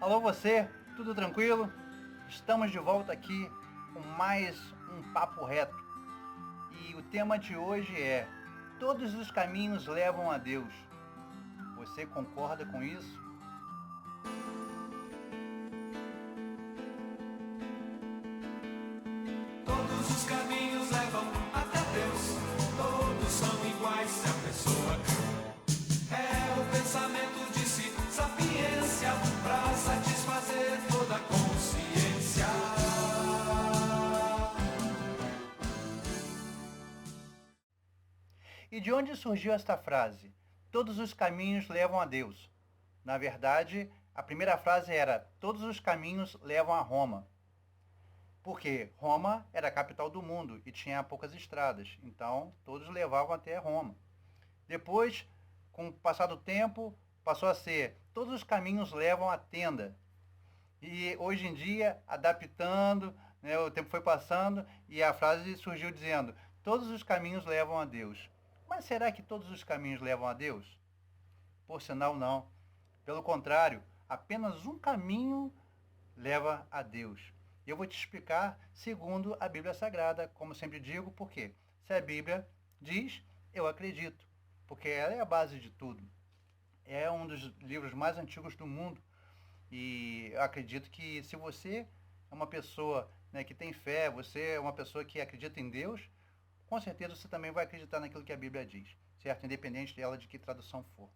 Alô você, tudo tranquilo? Estamos de volta aqui com mais um papo reto. E o tema de hoje é: todos os caminhos levam a Deus. Você concorda com isso? Todos os caminhos levam até Deus. Todos são iguais se a pessoa crê. É o pensamento de si, sapiência, pra satisfazer toda a consciência. E de onde surgiu esta frase? Todos os caminhos levam a Deus. Na verdade, a primeira frase era: todos os caminhos levam a Roma. Porque Roma era a capital do mundo e tinha poucas estradas, então todos levavam até Roma. Depois, com o passar do tempo, passou a ser: todos os caminhos levam à tenda. E hoje em dia, adaptando, né, o tempo foi passando e a frase surgiu dizendo: todos os caminhos levam a Deus. Mas será que todos os caminhos levam a Deus? Por sinal, não. Pelo contrário, apenas um caminho leva a Deus. E eu vou te explicar segundo a Bíblia Sagrada, como sempre digo, porque se a Bíblia diz, eu acredito, porque ela é a base de tudo. É um dos livros mais antigos do mundo e eu acredito que se você é uma pessoa, né, que tem fé, você é uma pessoa que acredita em Deus, com certeza você também vai acreditar naquilo que a Bíblia diz, certo? Independente dela de que tradução for.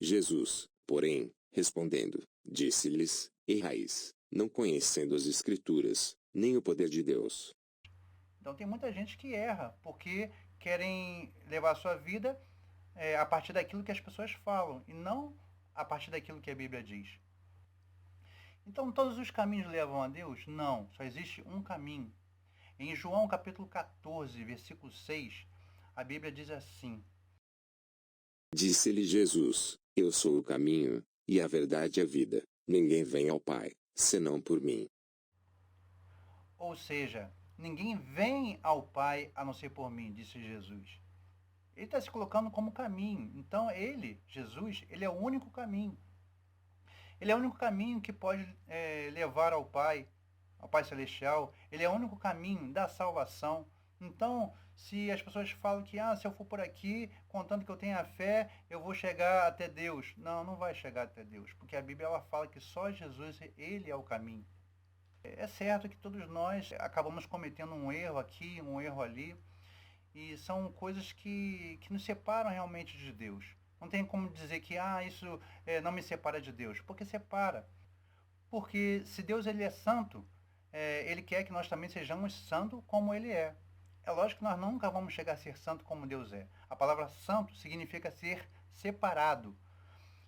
Jesus, porém, respondendo, disse-lhes: Errais, não conhecendo as Escrituras, nem o poder de Deus. Então tem muita gente que erra, porque querem levar a sua vida a partir daquilo que as pessoas falam, e não a partir daquilo que a Bíblia diz. Então todos os caminhos levam a Deus? Não, só existe um caminho. Em João capítulo 14, versículo 6, a Bíblia diz assim: Disse-lhe Jesus: Eu sou o caminho, e a verdade e a vida. Ninguém vem ao Pai, senão por mim. ou seja, ninguém vem ao Pai a não ser por mim, disse Jesus. Ele está se colocando como caminho. Então ele, Jesus, ele é o único caminho. Ele é o único caminho que pode levar ao Pai Celestial. Ele é o único caminho da salvação. Então, se as pessoas falam que se eu for por aqui, contando que eu tenha fé, eu vou chegar até Deus. Não, não vai chegar até Deus, porque a Bíblia ela fala que só Jesus, ele é o caminho. É certo que todos nós acabamos cometendo um erro aqui, um erro ali, e são coisas que nos separam realmente de Deus. Não tem como dizer que isso não me separa de Deus, porque separa. Porque se Deus ele é santo, ele quer que nós também sejamos santos como ele é. É lógico que nós nunca vamos chegar a ser santo como Deus é. A palavra santo significa ser separado.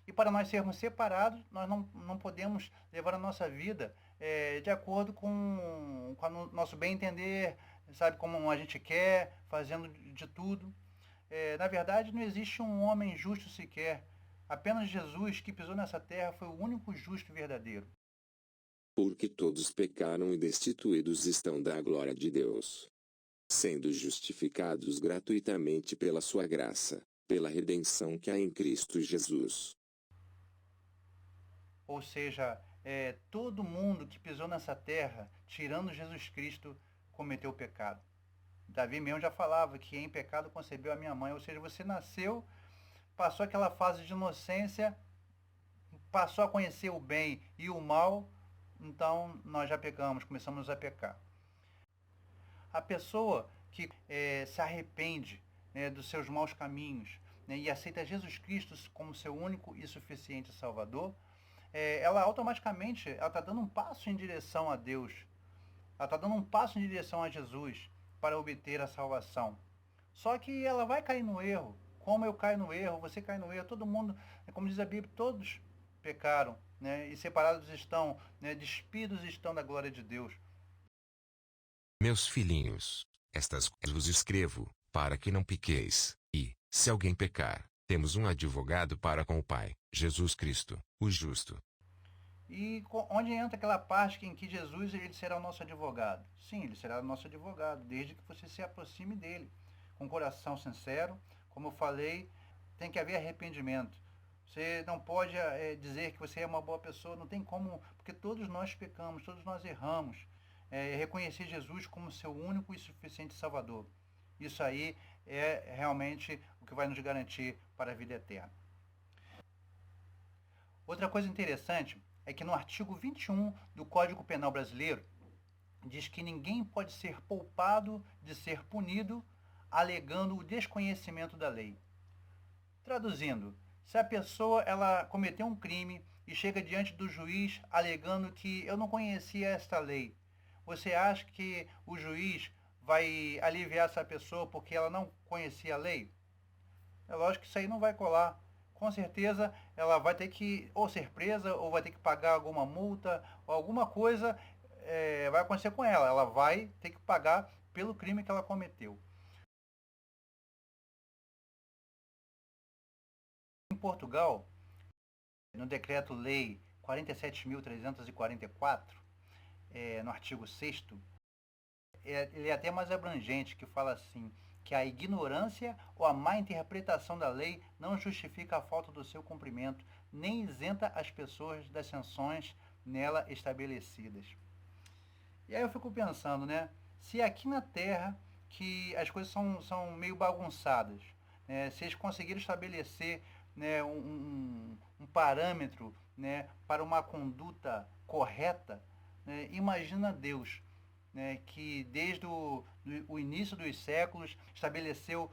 E para nós sermos separados, nós não podemos levar a nossa vida de acordo com o nosso bem entender, sabe, como a gente quer, fazendo de tudo. Na verdade, não existe um homem justo sequer. Apenas Jesus, que pisou nessa terra, foi o único justo e verdadeiro. Porque todos pecaram e destituídos estão da glória de Deus, sendo justificados gratuitamente pela sua graça, pela redenção que há em Cristo Jesus. Ou seja, todo mundo que pisou nessa terra, tirando Jesus Cristo, cometeu pecado. Davi mesmo já falava que em pecado concebeu a minha mãe. Ou seja, você nasceu, passou aquela fase de inocência, passou a conhecer o bem e o mal, então nós já pecamos, começamos a pecar. A pessoa que se arrepende, né, dos seus maus caminhos, né, e aceita Jesus Cristo como seu único e suficiente Salvador, ela automaticamente está dando um passo em direção a Deus. Ela está dando um passo em direção a Jesus para obter a salvação. Só que ela vai cair no erro. Como eu caio no erro, você cai no erro, todo mundo, como diz a Bíblia, todos pecaram, né, e separados estão, né, despidos estão da glória de Deus. Meus filhinhos, estas coisas vos escrevo, para que não pequeis, e, se alguém pecar, temos um advogado para com o Pai, Jesus Cristo, o justo. E onde entra aquela parte em que Jesus ele será o nosso advogado? Sim, ele será o nosso advogado, desde que você se aproxime dele, com coração sincero. Como eu falei, tem que haver arrependimento. Você não pode dizer que você é uma boa pessoa, não tem como, porque todos nós pecamos, todos nós erramos. Reconhecer Jesus como seu único e suficiente Salvador. Isso aí é realmente o que vai nos garantir para a vida eterna. Outra coisa interessante é que no artigo 21 do Código Penal Brasileiro diz que ninguém pode ser poupado de ser punido alegando o desconhecimento da lei. Traduzindo, se a pessoa ela cometeu um crime e chega diante do juiz alegando que eu não conhecia esta lei, você acha que o juiz vai aliviar essa pessoa porque ela não conhecia a lei? É lógico que isso aí não vai colar. Com certeza ela vai ter que ou ser presa ou vai ter que pagar alguma multa ou alguma coisa vai acontecer com ela. Ela vai ter que pagar pelo crime que ela cometeu. Em Portugal, no Decreto-Lei 47.344, no artigo 6º, ele é até mais abrangente, que fala assim, que a ignorância ou a má interpretação da lei não justifica a falta do seu cumprimento, nem isenta as pessoas das sanções nela estabelecidas. E aí eu fico pensando, né? Se aqui na Terra que as coisas são meio bagunçadas, né, se eles conseguiram estabelecer, né, um parâmetro, né, para uma conduta correta, né, imagina Deus, né, que desde o início dos séculos estabeleceu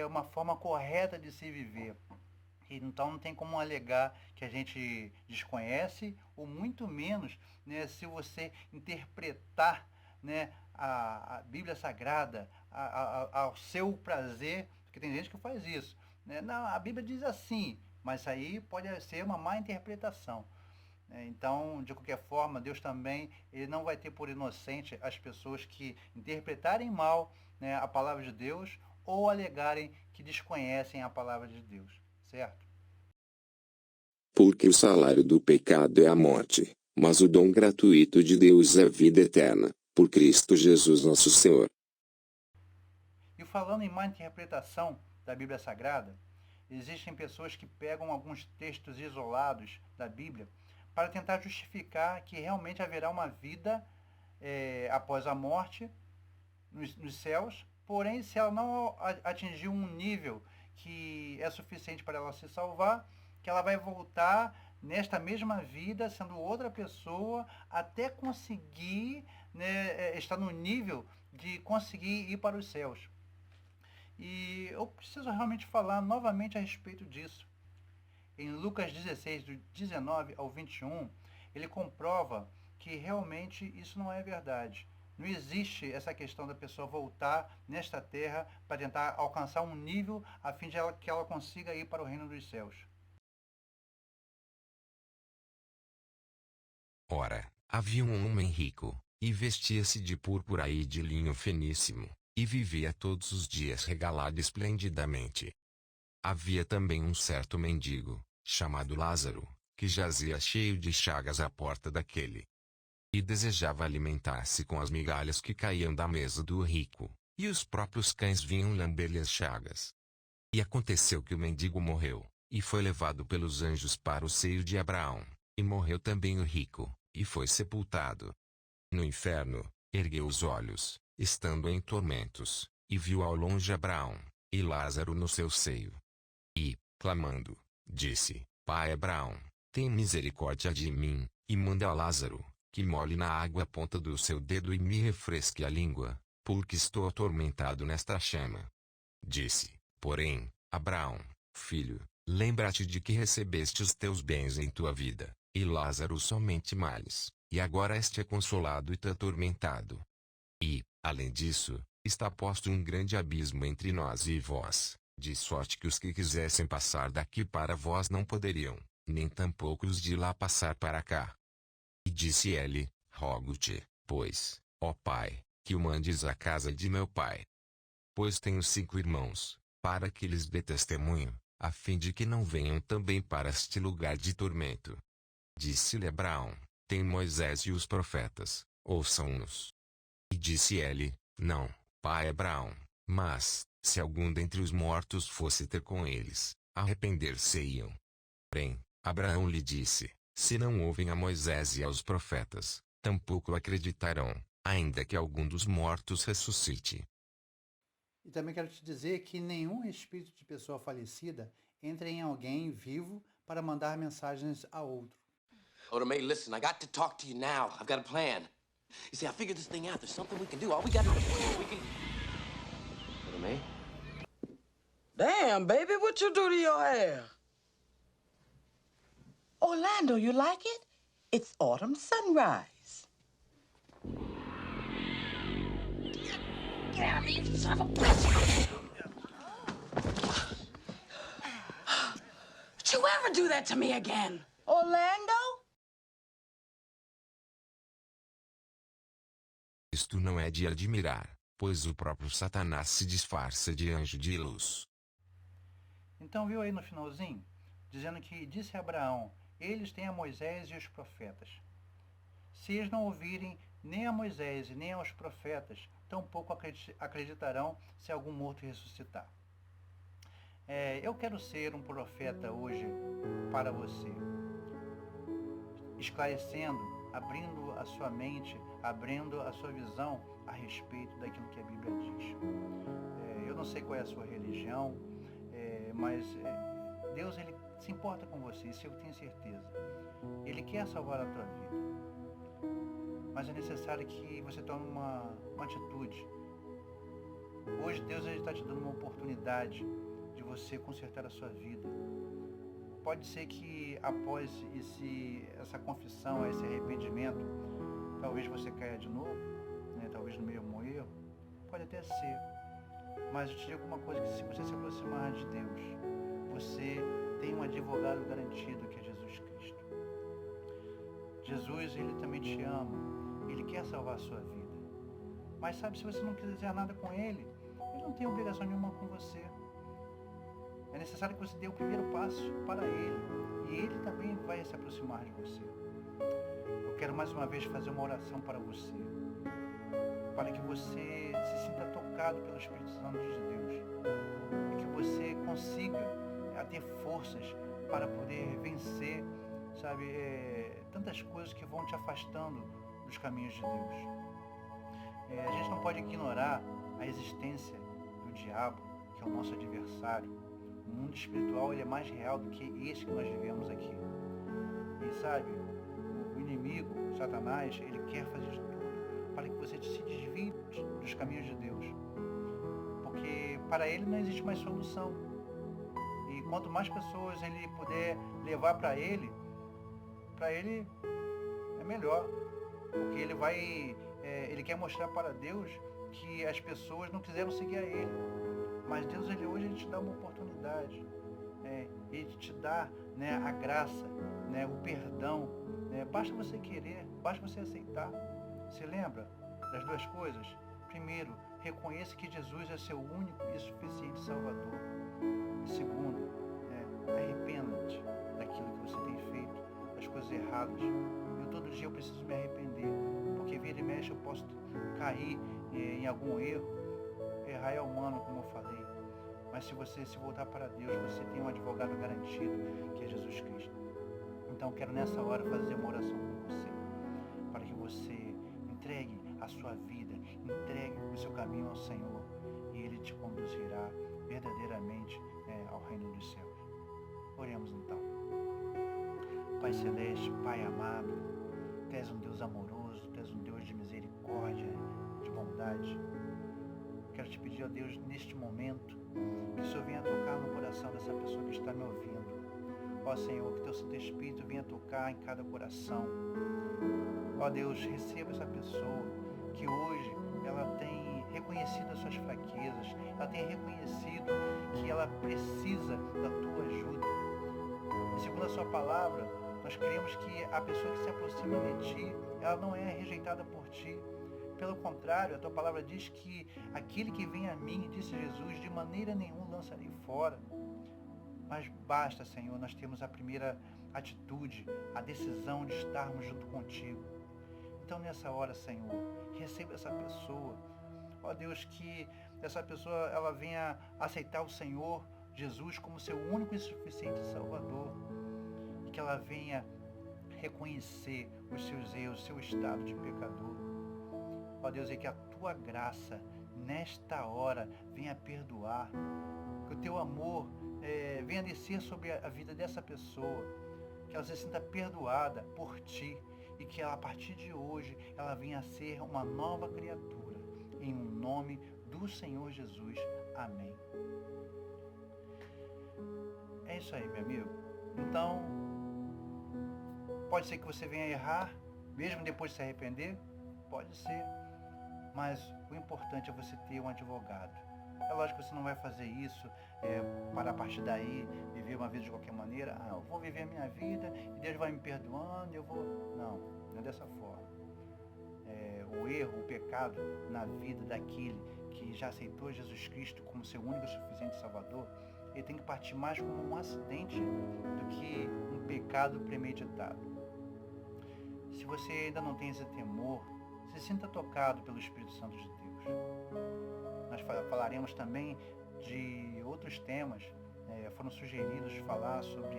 uma forma correta de se viver. Então não tem como alegar que a gente desconhece, ou muito menos, né, se você interpretar, né, a Bíblia Sagrada ao seu prazer, porque tem gente que faz isso. Né? Não, a Bíblia diz assim, mas aí pode ser uma má interpretação. Então, de qualquer forma, Deus também ele não vai ter por inocente as pessoas que interpretarem mal, né, a palavra de Deus ou alegarem que desconhecem a palavra de Deus, certo? Porque o salário do pecado é a morte, mas o dom gratuito de Deus é a vida eterna, por Cristo Jesus nosso Senhor. E falando em má interpretação da Bíblia Sagrada, existem pessoas que pegam alguns textos isolados da Bíblia para tentar justificar que realmente haverá uma vida após a morte nos céus, porém, se ela não atingir um nível que é suficiente para ela se salvar, que ela vai voltar nesta mesma vida, sendo outra pessoa, até conseguir, né, estar no nível de conseguir ir para os céus. E eu preciso realmente falar novamente a respeito disso. Em Lucas 16, do 19 ao 21, ele comprova que realmente isso não é verdade. Não existe essa questão da pessoa voltar nesta terra para tentar alcançar um nível a fim de que ela consiga ir para o reino dos céus. Ora, havia um homem rico, e vestia-se de púrpura e de linho finíssimo, e vivia todos os dias regalado esplendidamente. Havia também um certo mendigo, chamado Lázaro, que jazia cheio de chagas à porta daquele. E desejava alimentar-se com as migalhas que caíam da mesa do rico, e os próprios cães vinham lamber-lhe as chagas. E aconteceu que o mendigo morreu, e foi levado pelos anjos para o seio de Abraão, e morreu também o rico, e foi sepultado. No inferno, ergueu os olhos, estando em tormentos, e viu ao longe Abraão, e Lázaro no seu seio. E, clamando, disse: Pai Abraão, tem misericórdia de mim, e manda a Lázaro, que molhe na água a ponta do seu dedo e me refresque a língua, porque estou atormentado nesta chama. Disse, porém, Abraão: Filho, lembra-te de que recebeste os teus bens em tua vida, e Lázaro somente males, e agora este é consolado e te atormentado. E, além disso, está posto um grande abismo entre nós e vós, de sorte que os que quisessem passar daqui para vós não poderiam, nem tampouco os de lá passar para cá. E disse ele: Rogo-te, pois, ó Pai, que o mandes à casa de meu pai. Pois tenho 5 irmãos, para que lhes dê testemunho, a fim de que não venham também para este lugar de tormento. Disse-lhe Abraão: Tem Moisés e os profetas, ouçam-nos. E disse ele: Não, pai Abraão, mas, se algum dentre os mortos fosse ter com eles, arrepender-se-iam. Porém, Abraão lhe disse: se não ouvem a Moisés e aos profetas, tampouco acreditarão, ainda que algum dos mortos ressuscite. E também quero te dizer que nenhum espírito de pessoa falecida entra em alguém vivo para mandar mensagens a outro. Oda Mae, listen, I got to talk to you now. I've got a plan. You see, I figured this thing out. There's something we can do. All we got to do we can... Oda Mae? Damn, baby, what you do to your hair? Orlando, you like it? It's autumn sunrise. Get out of me, you son of a bitch! Don't you ever do that to me again? Orlando? Isto não é de admirar, pois o próprio Satanás se disfarça de anjo de luz. Então viu aí no finalzinho? Dizendo que disse a Abraão, eles têm a Moisés e os profetas. Se eles não ouvirem nem a Moisés e nem aos profetas, tampouco acreditarão se algum morto ressuscitar. Eu quero ser um profeta hoje para você, esclarecendo, abrindo a sua mente, abrindo a sua visão a respeito daquilo que a Bíblia diz. Eu não sei qual é a sua religião, mas Deus ele se importa com você, isso eu tenho certeza. Ele quer salvar a tua vida. Mas é necessário que você tome uma atitude. Hoje Deus está te dando uma oportunidade de você consertar a sua vida. Pode ser que após essa confissão, esse arrependimento, talvez você caia de novo, né? Talvez no mesmo erro. Pode até ser. Mas eu te digo uma coisa, que se você se aproximar de Deus, você tem um advogado garantido, que é Jesus Cristo. Jesus, ele também te ama. Ele quer salvar a sua vida. Mas sabe, se você não quiser nada com ele não tem obrigação nenhuma com você. É necessário que você dê o primeiro passo para ele. E ele também vai se aproximar de você. Eu quero mais uma vez fazer uma oração para você. Para que você se sinta tocado pelo Espírito Santo de Deus. E que você consiga ter forças para poder vencer, sabe, tantas coisas que vão te afastando dos caminhos de Deus. A gente não pode ignorar a existência do diabo, que é o nosso adversário. O mundo espiritual ele é mais real do que esse que nós vivemos aqui. E sabe, o inimigo, Satanás, ele quer fazer de tudo para que você se desvie dos caminhos de Deus. Porque para ele não existe mais solução. E quanto mais pessoas ele puder levar para ele é melhor. Porque ele quer mostrar para Deus que as pessoas não quiseram seguir a ele. Mas Deus, hoje ele te dá uma oportunidade. Ele te dá, né, a graça, né, o perdão. Basta você querer, basta você aceitar. Se lembra das duas coisas? Primeiro, reconheça que Jesus é seu único e suficiente Salvador. Segundo, arrependa-te daquilo que você tem feito, das coisas erradas. Todo dia eu preciso me arrepender, porque vira e mexe eu posso cair em algum erro. Errar é humano, como eu falei. Mas se você se voltar para Deus, você tem um advogado garantido, que é Jesus Cristo. Então eu quero nessa hora fazer uma oração com você, para que você entregue a sua vida, entregue o seu caminho ao Senhor, e Ele te conduzirá verdadeiramente ao reino dos céus. Oremos então. Pai Celeste, Pai amado, Tu és um Deus amoroso, Tu és um Deus de misericórdia, de bondade. Quero te pedir, ó Deus, neste momento, que o Senhor venha tocar no coração dessa pessoa que está me ouvindo. Ó Senhor, que Teu Santo Espírito venha tocar em cada coração. Ó Deus, receba essa pessoa que hoje ela tem reconhecido as suas fraquezas, ela tem reconhecido que ela precisa da Tua ajuda. E segundo a Sua palavra, nós cremos que a pessoa que se aproxima de Ti, ela não é rejeitada por Ti. Pelo contrário, a Tua palavra diz que aquele que vem a mim, disse Jesus, de maneira nenhuma lançarei fora. Mas basta, Senhor, nós temos a primeira atitude, a decisão de estarmos junto contigo. Então nessa hora, Senhor, receba essa pessoa. Ó Deus, que essa pessoa ela venha aceitar o Senhor Jesus como seu único e suficiente Salvador. que ela venha reconhecer os seus erros, o seu estado de pecador. Ó Deus, e que a tua graça nesta hora venha perdoar, que o teu amor venha descer sobre a vida dessa pessoa, que ela se sinta perdoada por ti e que ela, a partir de hoje ela venha a ser uma nova criatura, em um nome do Senhor Jesus. Amém. É isso aí, meu amigo. Então, pode ser que você venha errar, mesmo depois de se arrepender, pode ser, mas o importante é você ter um advogado. É lógico que você não vai fazer isso para a partir daí viver uma vida de qualquer maneira. Eu vou viver a minha vida e Deus vai me perdoando, eu vou... Não é dessa forma. O erro, o pecado na vida daquele que já aceitou Jesus Cristo como seu único e suficiente Salvador, ele tem que partir mais como um acidente do que um pecado premeditado. Se você ainda não tem esse temor, se sinta tocado pelo Espírito Santo de Deus. Nós falaremos também de outros temas. Foram sugeridos falar sobre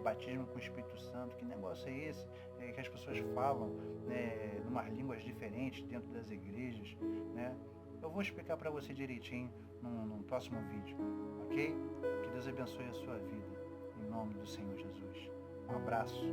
batismo com o Espírito Santo. Que negócio é esse? Que as pessoas falam em umas línguas diferentes dentro das igrejas, né? Eu vou explicar para você direitinho num próximo vídeo, ok? Que Deus abençoe a sua vida, em nome do Senhor Jesus. Um abraço.